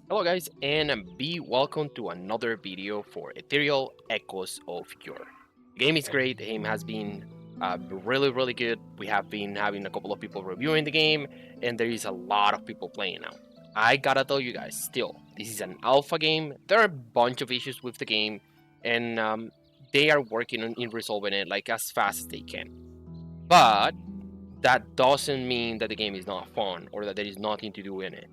Hello guys, and be welcome to another video for Ethereal Echoes of Yore. The game is great, the game has been really good. We have been having a couple of people reviewing the game, and there is a lot of people playing now. I gotta tell you guys, still, this is an alpha game. There are a bunch of issues with the game, and they are working in resolving it like as fast as they can. But that doesn't mean that the game is not fun or that there is nothing to do in it.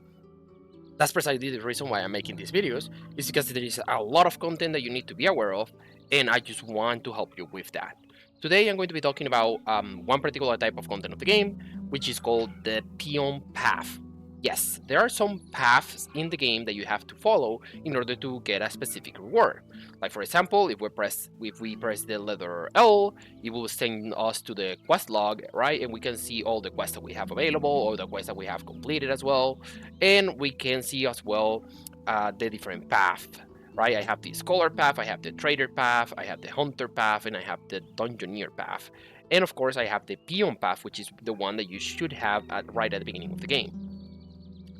That's precisely the reason why I'm making these videos, is because there is a lot of content that you need to be aware of, and I just want to help you with that. Today I'm going to be talking about one particular type of content of the game, which is called the Peon path. Yes, there are some paths in the game that you have to follow in order to get a specific reward. Like for example, if we press the letter L, it will send us to the quest log, right? And we can see all the quests that we have available, or the quests that we have completed as well, and we can see as well the different path, right? I have the scholar path, I have the trader path, I have the hunter path, and I have the dungeoneer path. And of course I have the peon path, which is the one that you should have right at the beginning of the game.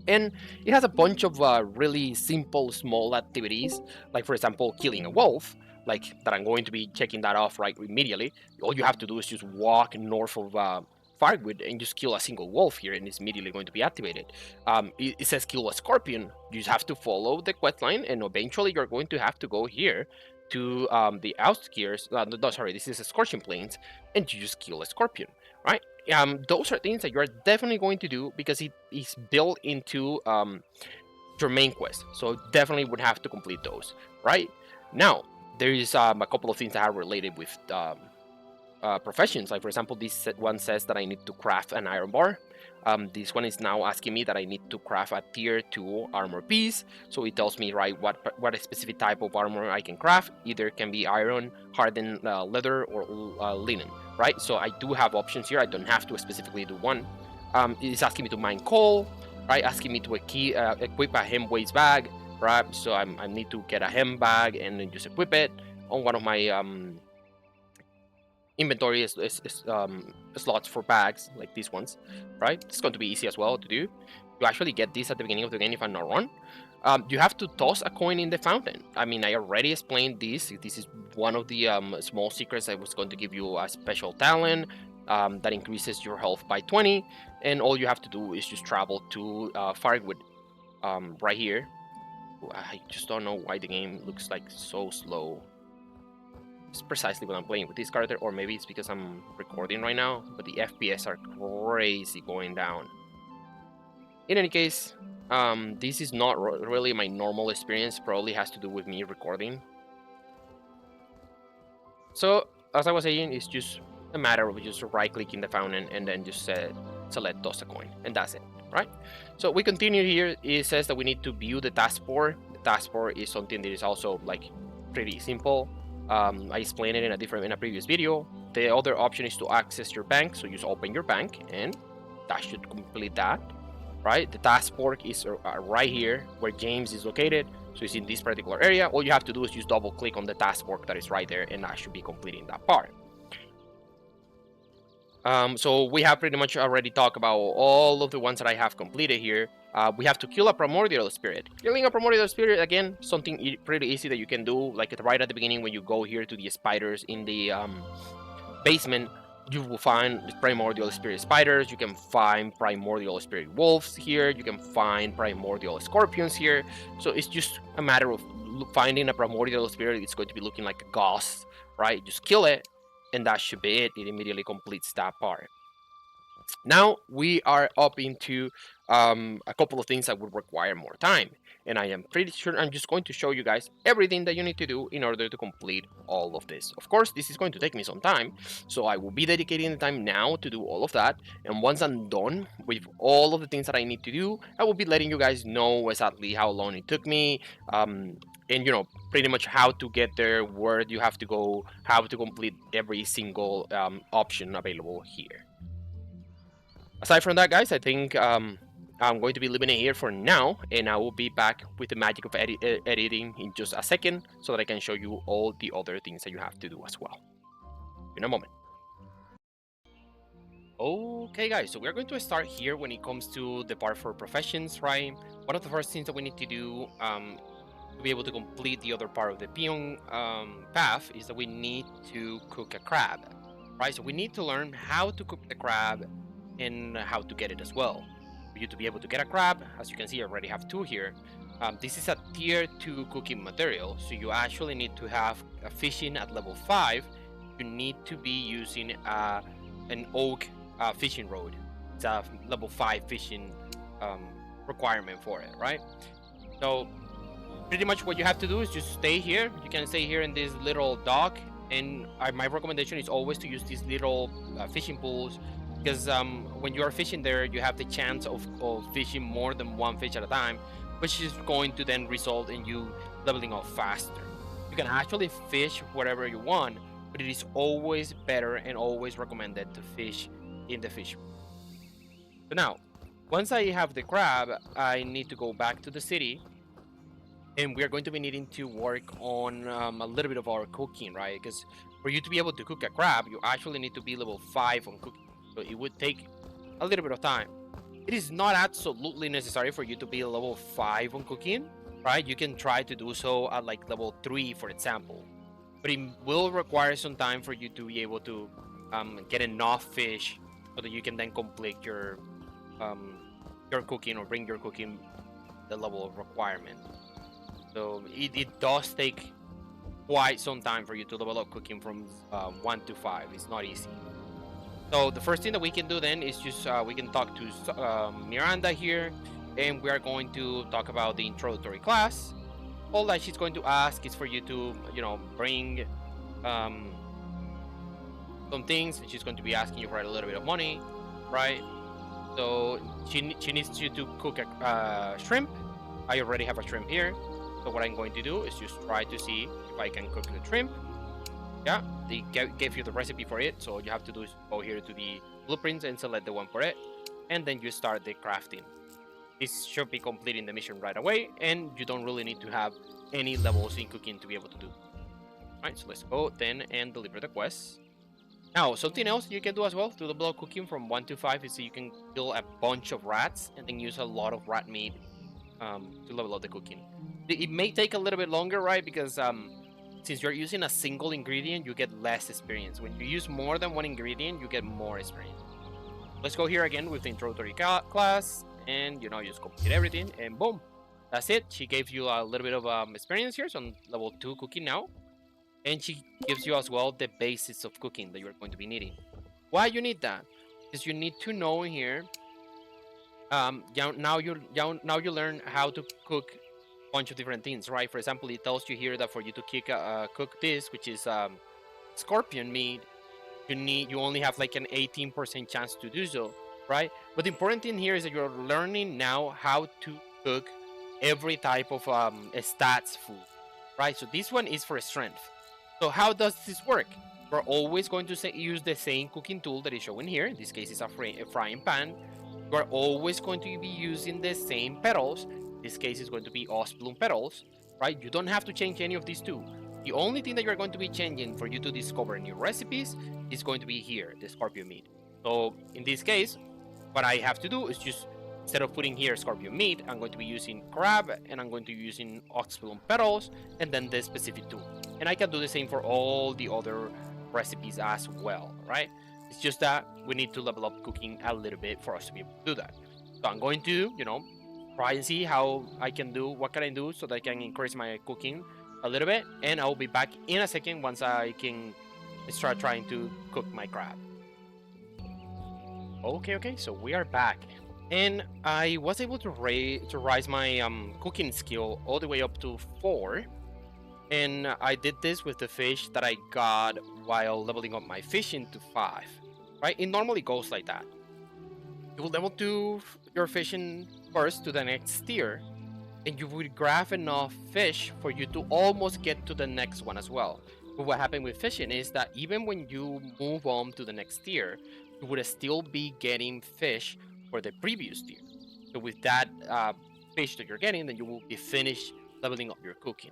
And it has a bunch of really simple small activities, like for example killing a wolf, like that I'm going to be checking that off right immediately. All you have to do is just walk north of Firewood and just kill a single wolf here, and it's immediately going to be activated. It says kill a scorpion. You just have to follow the quest line, and eventually you're going to have to go here to the outskirts. No, sorry, this is a scorching plains, and you just kill a scorpion, right? Those are things that you're definitely going to do because it is built into your main quest. So definitely would have to complete those, right? Now, there is a couple of things that are related with professions. Like for example, this one says that I need to craft an iron bar. This one is now asking me that I need to craft a tier 2 armor piece. So it tells me right what a specific type of armor I can craft. Either can be iron, hardened leather, or linen. Right. So I do have options here. I don't have to specifically do one. It's asking me to mine coal. Right. Asking me to equip a hem waist bag. Right. So I need to get a hem bag and then just equip it on one of my inventory slots for bags like these ones, right? It's going to be easy as well to do. You actually get this at the beginning of the game if I'm not wrong. You have to toss a coin in the fountain. I mean, I already explained this. This is one of the small secrets. I was going to give you a special talent that increases your health by 20, and all you have to do is just travel to Firewood right here. I just don't know why the game looks like so slow. It's precisely what I'm playing with this character, or maybe it's because I'm recording right now, but the FPS are crazy going down. In any case, this is not really my normal experience, probably has to do with me recording. So, as I was saying, it's just a matter of just right-clicking the fountain and then just select toss a coin, and that's it, right? So we continue here. It says that we need to view the taskbar. The taskbar is something that is also like pretty simple. I explained it in a previous video. The other option is to access your bank, so just open your bank, and that should complete that, right? The taskbar is right here where James is located, so it's in this particular area. All you have to do is just double click on the taskbar that is right there, and that should be completing that part. So we have pretty much already talked about all of the ones that I have completed here. We have to kill a primordial spirit. Killing a primordial spirit, again, something pretty easy that you can do, like right at the beginning when you go here to the spiders in the basement. You will find primordial spirit spiders. You can find primordial spirit wolves here. You can find primordial scorpions here. So it's just a matter of finding a primordial spirit. It's going to be looking like a ghost, right? Just kill it, and that should be it. It immediately completes that part. Now we are up into a couple of things that would require more time, and I am pretty sure I'm just going to show you guys everything that you need to do in order to complete all of this. Of course, this is going to take me some time, so I will be dedicating the time now to do all of that, and once I'm done with all of the things that I need to do, I will be letting you guys know exactly how long it took me, and pretty much how to get there, where you have to go, how to complete every single option available here. Aside from that, guys, I think I'm going to be leaving it here for now, and I will be back with the magic of editing in just a second so that I can show you all the other things that you have to do as well. In a moment. Okay, guys, so we're going to start here when it comes to the part for professions, right? One of the first things that we need to do to be able to complete the other part of the peon path is that we need to cook a crab, right? So we need to learn how to cook the crab and how to get it as well. For you to be able to get a crab, as you can see, I already have two here. This is a tier 2 cooking material, so you actually need to have a fishing at level 5. You need to be using an oak fishing rod. It's a level 5 fishing um, requirement for it, right? So pretty much what you have to do is just stay here. You can stay here in this little dock, and my recommendation is always to use these little fishing pools, because when you are fishing there, you have the chance of fishing more than one fish at a time, which is going to then result in you leveling up faster. You can actually fish wherever you want, but it is always better and always recommended to fish in the fish pool. So now, once I have the crab, I need to go back to the city, and we are going to be needing to work on a little bit of our cooking, right? Because for you to be able to cook a crab, you actually need to be level 5 on cooking. So it would take a little bit of time. It is not absolutely necessary for you to be level 5 on cooking, right? You can try to do so at like level 3, for example. But it will require some time for you to be able to get enough fish so that you can then complete um, your cooking or bring your cooking the level of requirement. So it does take quite some time for you to develop cooking from 1 to 5. It's not easy. So the first thing that we can do then is just we can talk to Miranda here, and we are going to talk about the introductory class. All that she's going to ask is for you to, bring um, some things, and she's going to be asking you for a little bit of money, right? So she needs you to cook a shrimp. I already have a shrimp here. So what I'm going to do is just try to see if I can cook the shrimp. Yeah, they gave you the recipe for it, so you have to do is go here to the blueprints and select the one for it, and then you start the crafting. This should be completing the mission right away, and you don't really need to have any levels in cooking to be able to do. Alright, so let's go then and deliver the quest. Now, something else you can do as well to develop cooking from 1 to 5 is that you can kill a bunch of rats and then use a lot of rat meat to level up the cooking. It may take a little bit longer, right? Because since you're using a single ingredient, you get less experience. When you use more than one ingredient, you get more experience. Let's go here again with the introductory class, and just complete everything, and boom, that's it. She gave you a little bit of experience here, so on level 2 cooking now, and she gives you as well the basics of cooking that you're going to be needing. Why you need that? Because you need to know here. Now you learn how to cook a bunch of different things, right? For example, it tells you here that for you to cook this, which is scorpion meat, you only have like an 18% chance to do so, right? But the important thing here is that you're learning now how to cook every type of stats food, right? So this one is for strength. So how does this work? We're always going to use the same cooking tool that is showing here. In this case, it's a frying pan. We're always going to be using the same petals. In this case, it's going to be Osplum petals, right? You don't have to change any of these two. The only thing that you're going to be changing for you to discover new recipes is going to be here, the scorpion meat. So in this case, what I have to do is just, instead of putting here scorpion meat, I'm going to be using crab, and I'm going to be using Osplum petals, and then the specific tool. And I can do the same for all the other recipes as well, right? It's just that we need to level up cooking a little bit for us to be able to do that. So I'm going to, try and see how I can do, what can I do so that I can increase my cooking a little bit. And I'll be back in a second once I can start trying to cook my crab. Okay, so we are back. And I was able to rise my cooking skill all the way up to 4. And I did this with the fish that I got while leveling up my fishing to 5. Right? It normally goes like that. You will level 2 your fishing first to the next tier, and you will grab enough fish for you to almost get to the next one as well. But what happened with fishing is that even when you move on to the next tier, you would still be getting fish for the previous tier. So with that fish that you're getting, then you will be finished leveling up your cooking.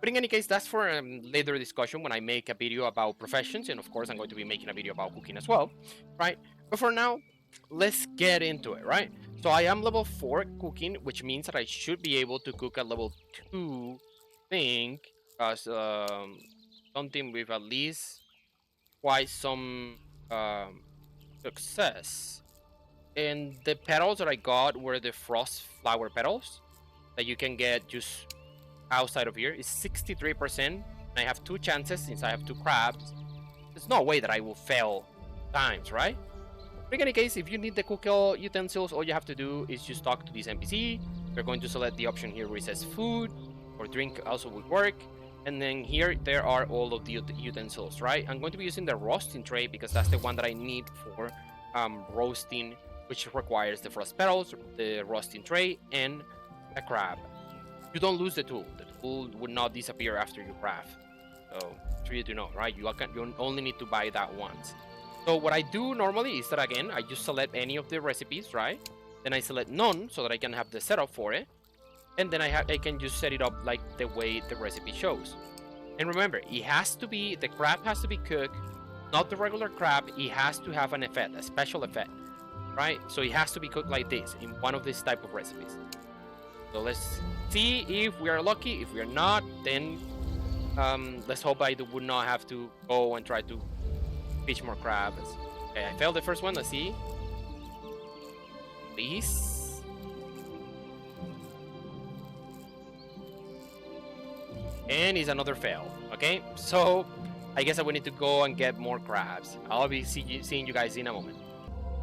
But in any case, that's for a later discussion when I make a video about professions, and of course I'm going to be making a video about cooking as well, right? But for now, let's get into it, right? So I am level 4 cooking, which means that I should be able to cook at level 2 thing as something with at least quite some um, success. And the petals that I got were the frost flower petals that you can get just outside of here. It's 63%. I have 2 chances since I have 2 crabs. There's no way that I will fail times, right? But in any case, if you need the cooking utensils, all you have to do is just talk to this NPC. You're going to select the option here where it says food or drink also would work. And then here, there are all of the utensils, right? I'm going to be using the roasting tray because that's the one that I need for roasting, which requires the frost petals, the roasting tray, and a crab. You don't lose the tool. The tool would not disappear after you craft. So, for you to know, right? You only need to buy that once. So what I do normally is that, again, I just select any of the recipes, right? Then I select none so that I can have the setup for it. And then I can just set it up like the way the recipe shows. And remember, it has to be, the crab has to be cooked, not the regular crab. It has to have an effect, a special effect, right? So it has to be cooked like this in one of these type of recipes. So let's see if we are lucky. If we are not, then let's hope I would not have to go and try to fish more crabs. Okay, I failed the first one. Let's see. Please. And it's another fail. Okay, so I guess I will need to go and get more crabs. I'll be seeing you guys in a moment.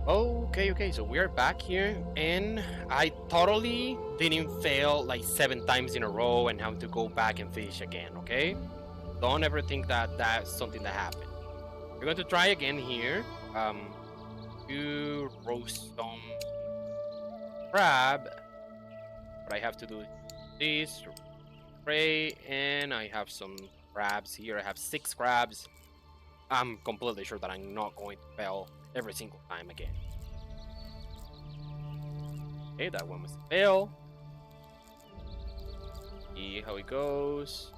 Okay, so we are back here, and I totally didn't fail like 7 times in a row and have to go back and fish again, okay? Don't ever think that that's something that happened. We're going to try again here. To roast some crab. What I have to do is this, spray, and I have some crabs here. I have 6 crabs. I'm completely sure that I'm not going to fail every single time again. Okay, that one was a fail. See how it goes.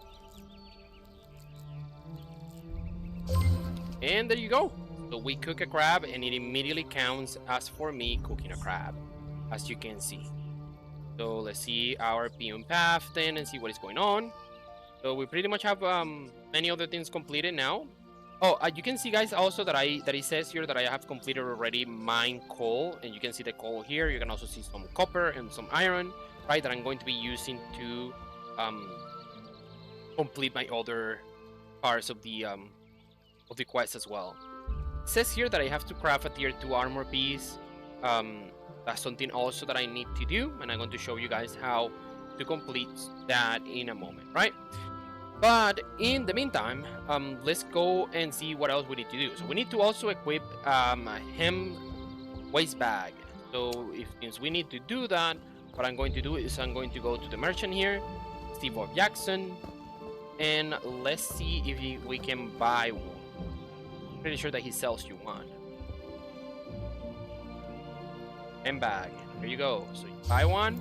And there you go. So we cook a crab and it immediately counts as for me cooking a crab, as you can see. So let's see our Peon path then and see what is going on. So we pretty much have many other things completed now. Oh, you can see, guys, also that it says here that I have completed already mine coal, and you can see the coal here. You can also see some copper and some iron, right? That I'm going to be using to complete my other parts of the quest as well. It says here that I have to craft a tier 2 armor piece. That's something also that I need to do, and I'm going to show you guys how to complete that in a moment, right? But in the meantime, let's go and see what else we need to do. So we need to also equip a hem waste bag. So since we need to do that, what I'm going to do is I'm going to go to the merchant here, Steve Jackson, and let's see if we can buy one. Pretty sure that he sells you one. And bag. There you go. So you buy one,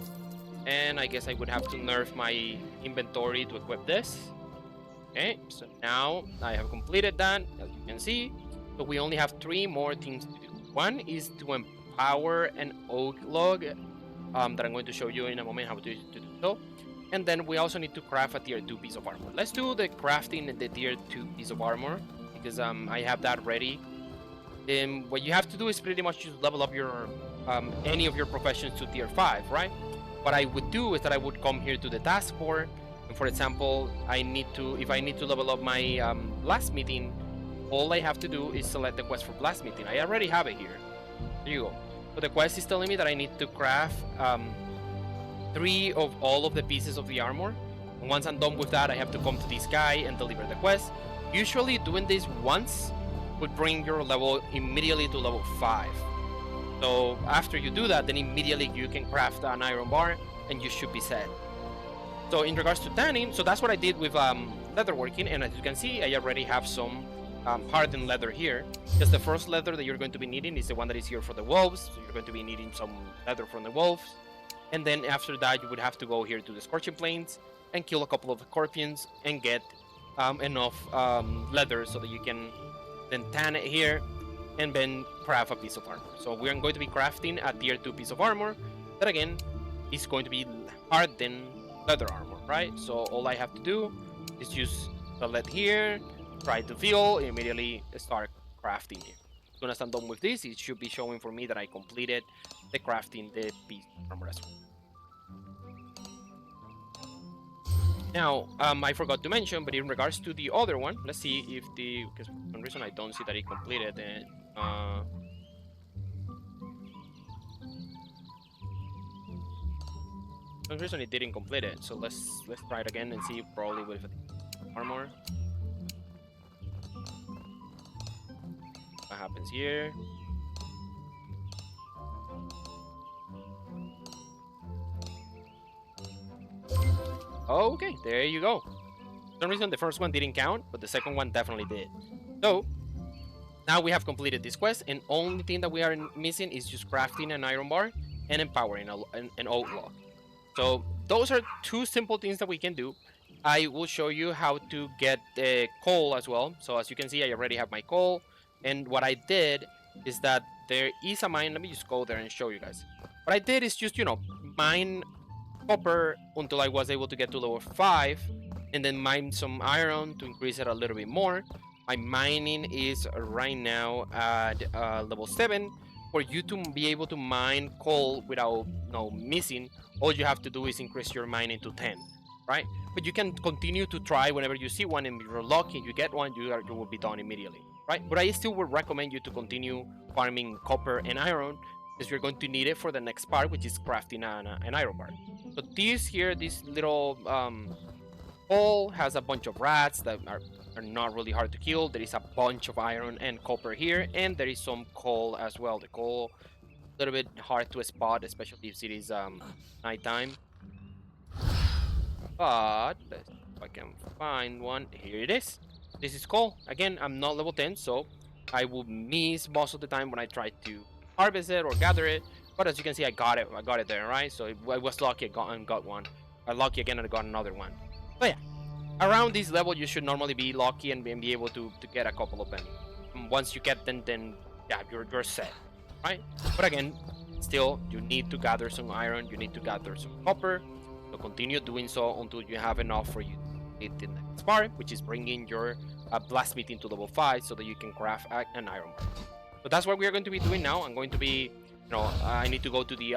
and I guess I would have to nerf my inventory to equip this. Okay, so now I have completed that, as you can see. So we only have 3 more things to do. One is to empower an oak log that I'm going to show you in a moment how to do so. And then we also need to craft a tier 2 piece of armor. Let's do the crafting the tier 2 piece of armor, because I have that ready. What you have to do is pretty much just level up your any of your professions to tier 5, right? What I would do is that I would come here to the task bar. And for example, if I need to level up my blacksmithing, all I have to do is select the quest for blacksmithing. I already have it here. There you go. So the quest is telling me that I need to craft 3 of all of the pieces of the armor. And once I'm done with that, I have to come to this guy and deliver the quest. Usually doing this once would bring your level immediately to level 5. So after you do that, then immediately you can craft an iron bar and you should be set. So in regards to tanning, so that's what I did with leatherworking, and as you can see, I already have some hardened leather here, because the first leather that you're going to be needing is the one that is here for the wolves, so you're going to be needing some leather from the wolves, and then after that you would have to go here to the scorching plains and kill a couple of scorpions and get enough leather so that you can then tan it here, and then craft a piece of armor. So we're going to be crafting a tier 2 piece of armor that again is going to be hardened leather armor, right? So all I have to do is just select here, try to fill, and immediately start crafting it. As soon as I'm done with this, it should be showing for me that I completed the crafting the piece of armor as well. Now, I forgot to mention, but in regards to the other one, let's see if because for some reason I don't see that it completed it. For some reason it didn't complete it, so let's try it again and see probably with armor. What happens here? Okay, there you go. For some reason the first one didn't count, but the second one definitely did. So now we have completed this quest, and only thing that we are missing is just crafting an iron bar and empowering an oak log. So those are two simple things that we can do. I will show you how to get the coal as well. So as you can see, I already have my coal, and what I did is that there is a mine. Let me just go there and show you guys. What I did is just, you know, mine copper until I was able to get to level 5, and then mine some iron to increase it a little bit more. My mining is right now at level 7. For you to be able to mine coal without missing, all you have to do is increase your mining to 10, right? But you can continue to try whenever you see one, and if you're lucky and you get one, you will be done immediately, right? But I still would recommend you to continue farming copper and iron, because you're going to need it for the next part, which is crafting an iron bar. So this little hole has a bunch of rats that are not really hard to kill. There is a bunch of iron and copper here, and there is some coal as well. The coal, a little bit hard to spot, especially if it is nighttime. But let's see if I can find one. Here it is. This is coal. Again, I'm not level 10, so I will miss most of the time when I try to harvest it or gather it. But as you can see, I got it there, right? So I was lucky I got one. I'm lucky again and I got another one. But yeah, around this level you should normally be lucky and be able to get a couple of them. And once you get them, then yeah, you're set, right? But again, still you need to gather some iron, you need to gather some copper. So continue doing so until you have enough for you to hit the next part, which is bringing your blacksmithing to level 5 so that you can craft an iron bar. So that's what we are going to be doing now. I'm going to be, I need to go to the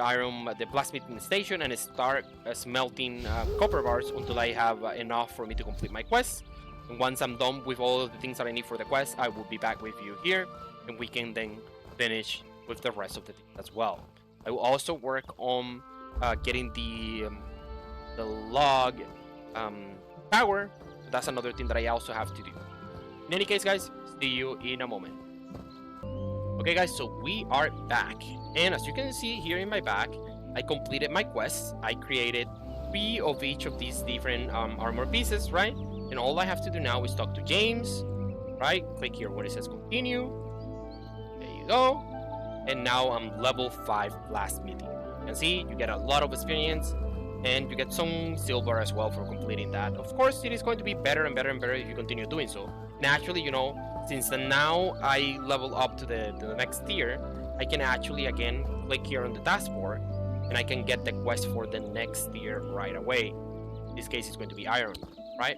blacksmithing station and start smelting copper bars until I have enough for me to complete my quest. And once I'm done with all of the things that I need for the quest, I will be back with you here, and we can then finish with the rest of the things as well. I will also work on getting the log power. That's another thing that I also have to do. In any case, guys, see you in a moment. Okay, guys, so we are back, and as you can see here in my back, I completed my quests. I created 3 of each of these different armor pieces, right? And all I have to do now is talk to James, right? Click here where it says continue. There you go. And now I'm level 5 blacksmithing. You can see you get a lot of experience, and you get some silver as well for completing that. Of course, it is going to be better and better and better if you continue doing so. Naturally, since now I level up to the next tier, I can actually again click here on the taskbar, and I can get the quest for the next tier right away. In this case, it's going to be iron, right?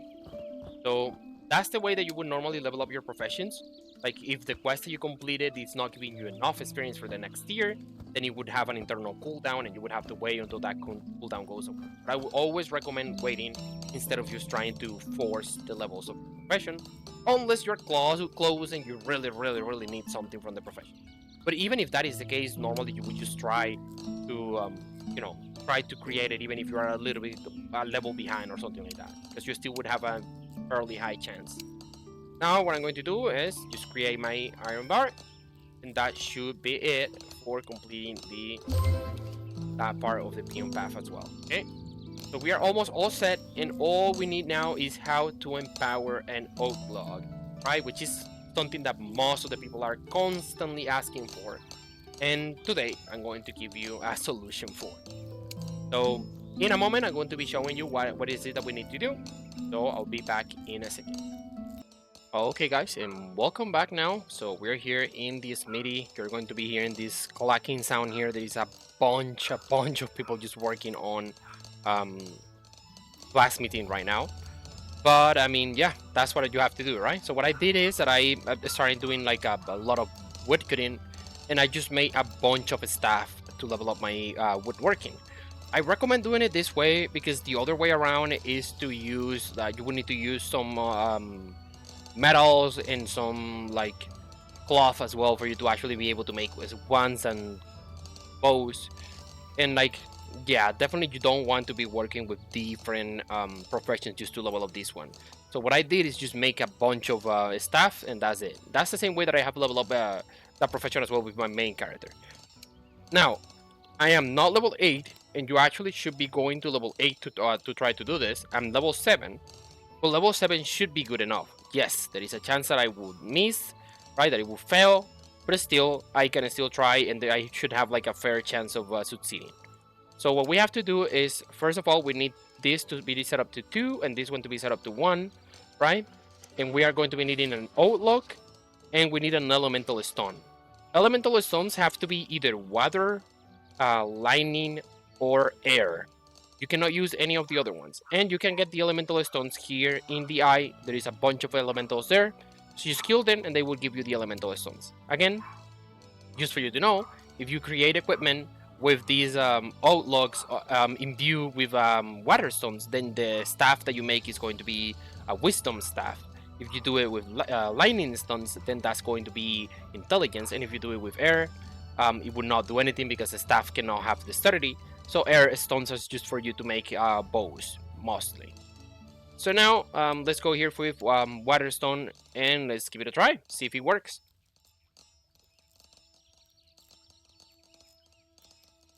So that's the way that you would normally level up your professions. Like if the quest that you completed is not giving you enough experience for the next tier, then you would have an internal cooldown and you would have to wait until that cooldown goes away. But I would always recommend waiting instead of just trying to force the levels of profession, unless you're close and you really need something from the profession. But even if that is the case, normally you would just try to try to create it, even if you are a little bit a level behind or something like that, because you still would have a fairly high chance. Now what I'm going to do is just create my iron bar, and that should be it for completing that part of the Peon path as well. Okay, so we are almost all set, and all we need now is how to empower an oak log, right? Which is something that most of the people are constantly asking for, and today I'm going to give you a solution for it. So in a moment I'm going to be showing you what is it that we need to do, so I'll be back in a second. Okay, guys, and welcome back now. So we're here in this smithy. You're going to be hearing this clacking sound here. There is a bunch of people just working on um, blacksmithing right now. But I mean, yeah, that's what you have to do, right? So what I did is that I started doing like a lot of wood cutting, and I just made a bunch of staff to level up my woodworking. I recommend doing it this way because the other way around is to use you would need to use some metals and some like cloth as well for you to actually be able to make wands and bows. And like, yeah, definitely you don't want to be working with different professions just to level up this one. So what I did is just make a bunch of staff, and that's it. That's the same way that I have leveled up that profession as well with my main character. Now I am not level 8, and you actually should be going to level 8 to try to do this. I'm level 7. Well, level 7 should be good enough. Yes, there is a chance that I would miss, right, that it will fail, but still, I can still try, and I should have like a fair chance of succeeding. So what we have to do is, first of all, we need this to be set up to 2, and this one to be set up to 1, right? And we are going to be needing an oat log, and we need an elemental stone. Elemental stones have to be either water, lightning, or air. You cannot use any of the other ones. And you can get the elemental stones here in the eye. There is a bunch of elementals there. So you skill them and they will give you the elemental stones. Again, just for you to know, if you create equipment with these outlogs imbued with water stones, then the staff that you make is going to be a wisdom staff. If you do it with lightning stones, then that's going to be intelligence. And if you do it with air, it would not do anything because the staff cannot have the dexterity. So air stones are just for you to make bows, mostly. So now let's go here with water stone and let's give it a try, see if it works.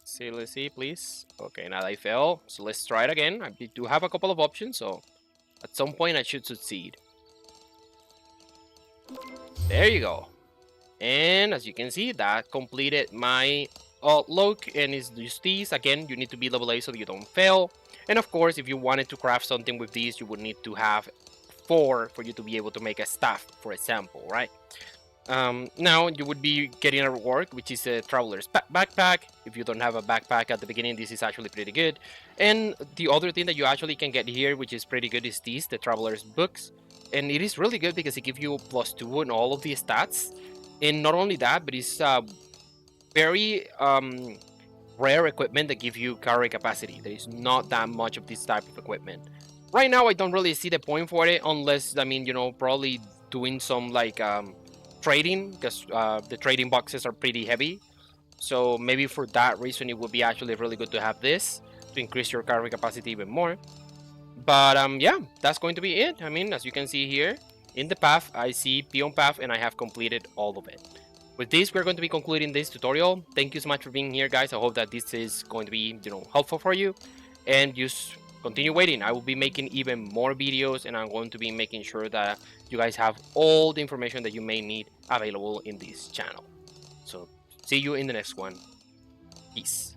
See, let's see, please. Okay, now I fail. So let's try it again. I do have a couple of options, so at some point I should succeed. There you go. And as you can see, that completed my outlook, and it's just these. Again, you need to be level 8 so that you don't fail. And of course, if you wanted to craft something with these, you would need to have 4 for you to be able to make a staff, for example, right? Now you would be getting a reward, which is a traveler's backpack. If you don't have a backpack at the beginning, this is actually pretty good. And the other thing that you actually can get here, which is pretty good, is these, the traveler's books. And it is really good because it gives you +2 on all of the stats. And not only that, but it's very rare equipment that give you carry capacity. There is not that much of this type of equipment. Right now, I don't really see the point for it unless, I mean, you know, probably doing some like trading, because the trading boxes are pretty heavy. So maybe for that reason, it would be actually really good to have this to increase your carry capacity even more. But yeah, that's going to be it. I mean, as you can see here in the path, I see Peon path and I have completed all of it. With this, we're going to be concluding this tutorial. Thank you so much for being here, guys. I hope that this is going to be, you know, helpful for you. And just continue waiting. I will be making even more videos, and I'm going to be making sure that you guys have all the information that you may need available in this channel. So see you in the next one. Peace.